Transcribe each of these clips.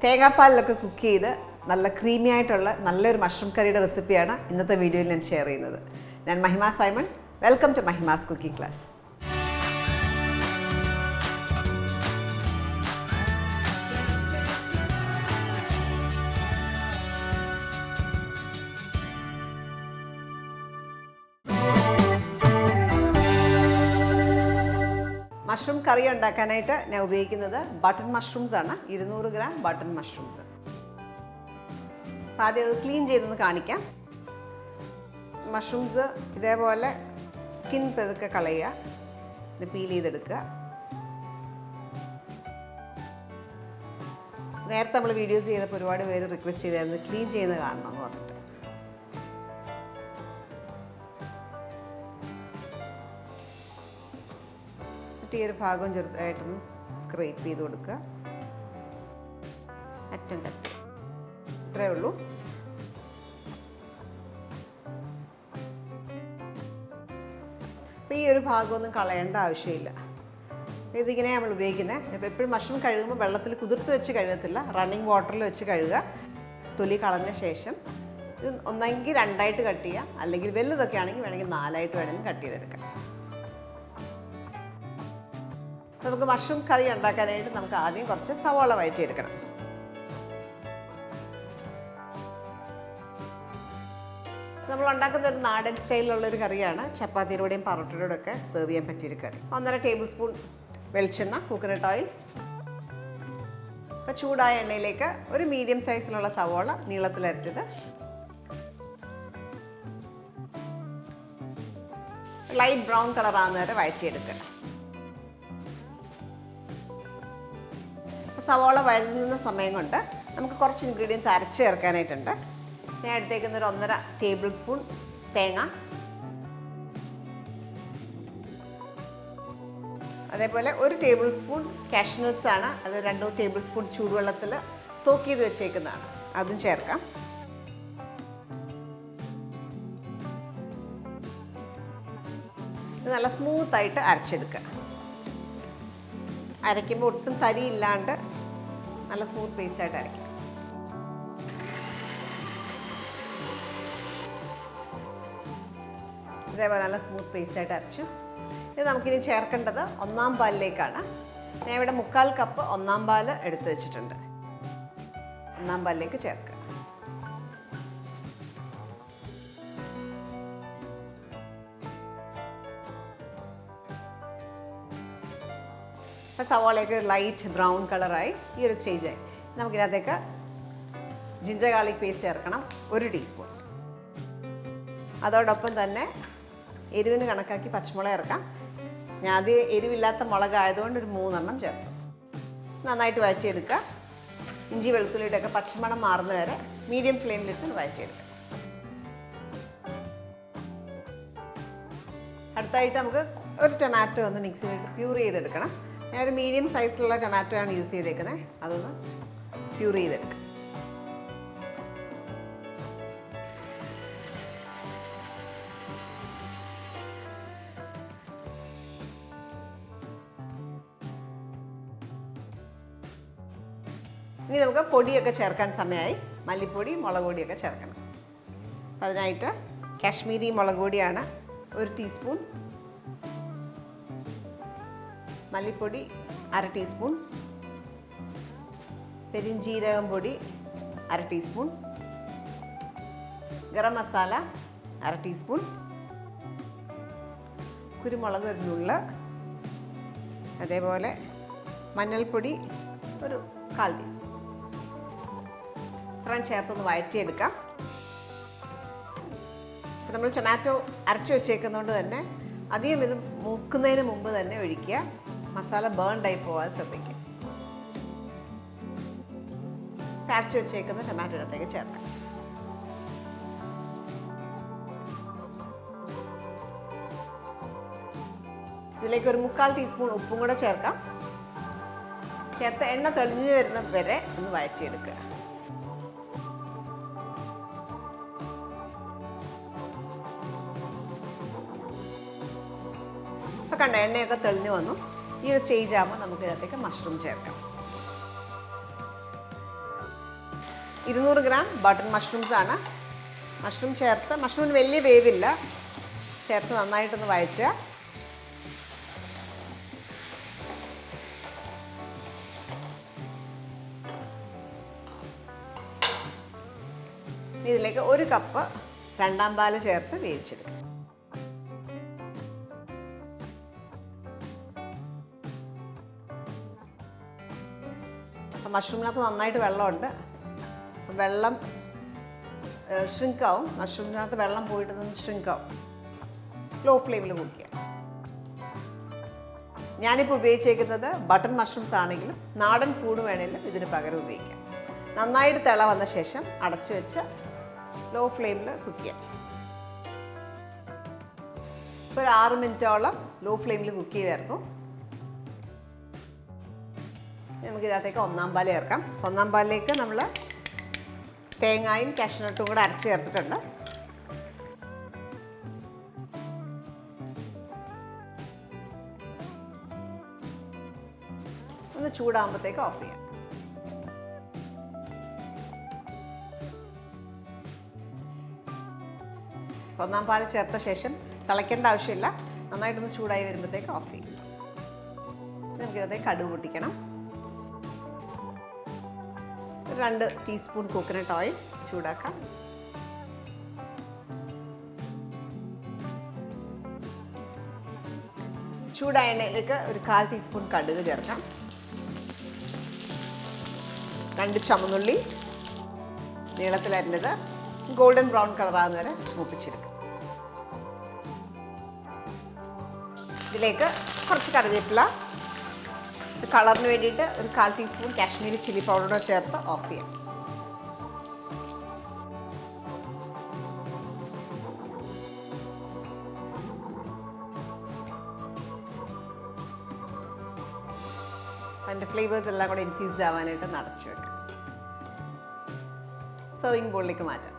തേങ്ങാപ്പാലിലൊക്കെ cook ചെയ്ത് നല്ല creamy ആയിട്ടുള്ള നല്ലൊരു മഷ്റൂം കറിയുടെ റെസിപ്പിയാണ് ഇന്നത്തെ വീഡിയോയിൽ ഞാൻ ഷെയർ ചെയ്യുന്നത്. ഞാൻ Mahima Simon. Welcome to Mahima's cooking class. Mushroom curry ഉണ്ടാക്കാനായിട്ട് ഞാൻ ഉപയോഗിക്കുന്നത് ബട്ടൺ മഷ്റൂംസ് ആണ്. 200 ഗ്രാം ബട്ടൺ മഷ്റൂംസ്. അപ്പോൾ ആദ്യം അത് ക്ലീൻ ചെയ്തൊന്ന് കാണിക്കാം. മഷ്റൂംസ് ഇതേപോലെ സ്കിൻ പതുക്കെ കളയുക, പിന്നെ പീൽ ചെയ്തെടുക്കുക. നേരത്തെ നമ്മൾ വീഡിയോസ് ചെയ്തപ്പോൾ ഒരുപാട് പേര് റിക്വസ്റ്റ് ചെയ്തായിരുന്നു ക്ലീൻ ചെയ്ത് കാണണമെന്ന് പറഞ്ഞിട്ട്. ഈ ഒരു ഭാഗം ചെറുതായിട്ടൊന്ന് സ്ക്രേപ്പ് ചെയ്ത് കൊടുക്കുക. അറ്റം കട്ട്, ഇത്രയേ ഉള്ളൂ. അപ്പോൾ ഈ ഒരു ഭാഗമൊന്നും കളയേണ്ട ആവശ്യമില്ല. ഇതിങ്ങനെ നമ്മൾ ഉപയോഗിക്കുന്നത്. അപ്പോൾ എപ്പോഴും മഷ്റൂം കഴുകുമ്പോൾ വെള്ളത്തിൽ കുതിർത്ത് വെച്ച് കഴുകത്തില്ല, റണ്ണിങ് വാട്ടറിൽ വെച്ച് കഴുകുക. തൊലി കളഞ്ഞ ശേഷം ഇത് ഒന്നെങ്കിൽ 2ആയിട്ട് കട്ട് ചെയ്യാം, അല്ലെങ്കിൽ വലുതൊക്കെ ആണെങ്കിൽ വേണമെങ്കിൽ 4ആയിട്ട് വേണമെങ്കിൽ കട്ട് ചെയ്തെടുക്കാം. നമുക്ക് മഷ്റൂം കറി ഉണ്ടാക്കാനായിട്ട് നമുക്ക് ആദ്യം കുറച്ച് സവാള വഴറ്റിയെടുക്കണം. നമ്മൾ ഉണ്ടാക്കുന്ന ഒരു നാടൻ സ്റ്റൈലിലുള്ളൊരു കറിയാണ്. ചപ്പാത്തിയിലൂടെയും പൊറോട്ടയിലൂടെ ഒക്കെ സെർവ് ചെയ്യാൻ പറ്റിയൊരു കറി. 1.5 ടേബിൾ സ്പൂൺ വെളിച്ചെണ്ണ, കോക്കനട്ട് ഓയിൽ. അപ്പോൾ ചൂടായ എണ്ണയിലേക്ക് ഒരു മീഡിയം സൈസിലുള്ള സവാള നീളത്തിലരിഞ്ഞത്, ലൈറ്റ് ബ്രൗൺ കളർ ആകുന്ന വരെ വഴറ്റിയെടുക്കുക. സവാള വഴങ്ങുന്ന സമയം കൊണ്ട് നമുക്ക് കുറച്ച് ഇൻഗ്രീഡിയൻസ് അരച്ച് ചേർക്കാനായിട്ടുണ്ട്. ഞാൻ എടുത്തേക്കുന്ന ഒരു 1.5 ടേബിൾ സ്പൂൺ തേങ്ങ, അതേപോലെ 1 ടേബിൾ സ്പൂൺ കാഷ്നട്ട്സ് ആണ്. അത് 2 ടേബിൾ സ്പൂൺ ചൂടുവെള്ളത്തിൽ സോക്ക് ചെയ്ത് വെച്ചേക്കുന്നതാണ്, അതും ചേർക്കാം. ഇത് നല്ല സ്മൂത്തായിട്ട് അരച്ചെടുക്കുക. അരയ്ക്കുമ്പോൾ ഒട്ടും തരിയില്ലാണ്ട് നല്ല സ്മൂത്ത് പേസ്റ്റായിട്ട് അരയ്ക്കും. ഇതേപോലെ നല്ല സ്മൂത്ത് പേസ്റ്റായിട്ട് അരച്ചു. ഇത് നമുക്കിനി ചേർക്കേണ്ടത് 1-ാം പാലിലേക്കാണ്. ഞാൻ ഇവിടെ 1/4 കപ്പ് 1-ാം പാല് എടുത്ത് വെച്ചിട്ടുണ്ട്. 1-ാം പാലിലേക്ക് ചേർക്കുക. സവാളയൊക്കെ ലൈറ്റ് ബ്രൗൺ കളറായി. ഈ ഒരു സ്റ്റേജായി നമുക്കിതിനകത്തേക്ക് ജിഞ്ചർ ഗാർലിക് പേസ്റ്റ് ചേർക്കണം, 1 ടീസ്പൂൺ. അതോടൊപ്പം തന്നെ എരിവിന് കണക്കാക്കി പച്ചമുളക് ചേർക്കാം. ഞാൻ ആദ്യം എരിവില്ലാത്ത മുളകായതുകൊണ്ട് ഒരു 3 എണ്ണം ചേർക്കും. നന്നായിട്ട് വഴറ്റിയെടുക്കുക. ഇഞ്ചി വെളുത്തുള്ളിയുടെയൊക്കെ പച്ചമണം മാറുന്ന വരെ മീഡിയം ഫ്ലെയിമിലിട്ട് വഴറ്റിയെടുക്കുക. അടുത്തായിട്ട് നമുക്ക് ഒരു ടൊമാറ്റോ ഒന്ന് മിക്സിയിലിട്ട് പ്യൂർ ചെയ്തെടുക്കണം. ഞാനൊരു മീഡിയം സൈസിലുള്ള ടൊമാറ്റോ ആണ് യൂസ് ചെയ്തേക്കുന്നത്. അതൊന്ന് പ്യൂർ ചെയ്തെടുക്കുക. ഇനി നമുക്ക് പൊടിയൊക്കെ ചേർക്കാൻ സമയമായി. മല്ലിപ്പൊടി, മുളക് പൊടിയൊക്കെ ചേർക്കണം. അതിനായിട്ട് കാശ്മീരി മുളക് പൊടിയാണ് 1 ടീസ്പൂൺ, മല്ലിപ്പൊടി 1/2 ടീസ്പൂൺ, പെരിഞ്ജീരകം പൊടി 1/2 ടീസ്പൂൺ, ഗരം മസാല 1/2 ടീസ്പൂൺ, കുരുമുളക് 1 നുള്ള്, അതേപോലെ മഞ്ഞൾപ്പൊടി ഒരു 1/4 ടീസ്പൂൺ. ഇത്രയും ചേർത്തൊന്ന് വഴറ്റിയെടുക്കാം. അപ്പോൾ നമ്മൾ ടൊമാറ്റോ അരച്ച് വെച്ചേക്കുന്നതുകൊണ്ട് തന്നെ അധികം ഇത് മൂക്കുന്നതിന് മുമ്പ് തന്നെ ഒഴിക്കുക. മസാല ബേൺഡായി പോകാൻ ശ്രദ്ധിക്കുക. അരച്ച് വെച്ചേക്കുന്ന ടൊമാറ്റോ ഇടത്തേക്ക് ചേർക്കാം. ഇതിലേക്ക് ഒരു 1/4 ടീസ്പൂൺ ഉപ്പും കൂടെ ചേർക്കാം. ചേർത്ത് എണ്ണ തെളിഞ്ഞ് വരുന്ന വരെ ഒന്ന് വഴറ്റിയെടുക്കുക. അപ്പോൾ കണ്ട എണ്ണയൊക്കെ തെളിഞ്ഞ് വന്നു. ഈ ഒരു സ്റ്റേജ് ആകുമ്പോൾ നമുക്ക് ഇതിനകത്തേക്ക് മഷ്റൂം ചേർക്കാം. 200 ഗ്രാം ബട്ടൺ മഷ്റൂംസ് ആണ്. മഷ്റൂം ചേർത്ത്, മഷ്റൂമിന് വലിയ വേവില്ല, ചേർത്ത് നന്നായിട്ടൊന്ന് വഴറ്റുക. ഇതിലേക്ക് 1 കപ്പ് രണ്ടാം പാല് ചേർത്ത് വേവിച്ചെടുക്കുക. മഷ്റൂമിനകത്ത് നന്നായിട്ട് വെള്ളമുണ്ട്. വെള്ളം ഷ്രിങ്കാവും. മഷ്റൂമിനകത്ത് വെള്ളം പോയിട്ട് നിന്ന് ഷ്രിങ്കാവും. ലോ ഫ്ലെയിമിൽ കുക്ക് ചെയ്യാം. ഞാനിപ്പോൾ ഉപയോഗിച്ചേക്കുന്നത് ബട്ടൺ മഷ്റൂംസ് ആണെങ്കിലും നാടൻ കൂട് വേണമെങ്കിലും ഇതിന് പകരം ഉപയോഗിക്കാം. നന്നായിട്ട് തിള വന്ന ശേഷം അടച്ചു വെച്ച് ലോ ഫ്ലെയിമിൽ കുക്ക് ചെയ്യാം. ഇപ്പോൾ ഒരു 6 മിനിറ്റോളം ലോ ഫ്ലെയിമിൽ കുക്ക് ചെയ്യുമായിരുന്നു. നമുക്കിതിനകത്തേക്ക് 1-ാം പാൽ ചേർക്കാം. 1-ാം പാലിലേക്ക് നമ്മൾ തേങ്ങായും കാഷ്നട്ടും കൂടെ അരച്ച് ചേർത്തിട്ടുണ്ട്. ഒന്ന് ചൂടാകുമ്പോഴത്തേക്ക് ഓഫ് ചെയ്യാം. ഒന്നാം പാൽ ചേർത്ത ശേഷം തിളയ്ക്കേണ്ട ആവശ്യമില്ല. നന്നായിട്ടൊന്ന് ചൂടായി വരുമ്പോഴത്തേക്ക് ഓഫ് ചെയ്യും. നമുക്കിതിനകത്തേക്ക് കടുക് പൊട്ടിക്കണം. 2 ടീസ്പൂൺ കോക്കനട്ട് ഓയിൽ ചൂടാക്കാം. ചൂടായ എണ്ണയിലേക്ക് ഒരു 1/4 ടീസ്പൂൺ കടുക് ചേർക്കാം. 2 ചുവന്നുള്ളി നീളത്തിലരിഞ്ഞത് ഗോൾഡൻ ബ്രൗൺ കളറാകുന്ന വരെ മൂപ്പിച്ചെടുക്കാം. ഇതിലേക്ക് കുറച്ച് കറിവേപ്പില, കളറിന് വേണ്ടിയിട്ട് ഒരു 1/4 ടീസ്പൂൺ കാശ്മീരി ചില്ലി പൗഡർ ചേർത്ത് ഓഫ് ചെയ്യാം. അതിൻ്റെ ഫ്ലേവേഴ്സ് എല്ലാം കൂടെ ഇൻഫ്യൂസ്ഡ് ആവാനായിട്ട് നടച്ചു വെക്കാം. സർവിങ് ബോളിലേക്ക് മാറ്റാം.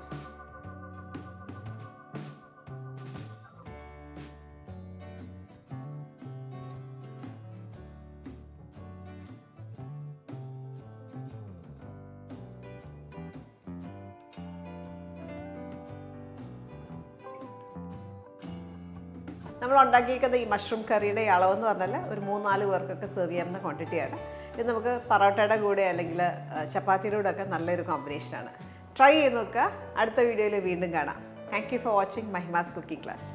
നമ്മൾ ഉണ്ടാക്കിയിരിക്കുന്ന ഈ മഷ്റൂം കറിയുടെ അളവെന്ന് പറഞ്ഞാൽ ഒരു 3-4 പേർക്കൊക്കെ സെർവ് ചെയ്യാവുന്ന ക്വാണ്ടിറ്റിയാണ്. ഇത് നമുക്ക് പൊറോട്ടയുടെ കൂടെ അല്ലെങ്കിൽ ചപ്പാത്തിയുടെ കൂടെ ഒക്കെ നല്ലൊരു കോമ്പിനേഷനാണ്. ട്രൈ ചെയ്ത് നോക്കുക. അടുത്ത വീഡിയോയിൽ വീണ്ടും കാണാം. Thank you for watching Mahima's cooking class.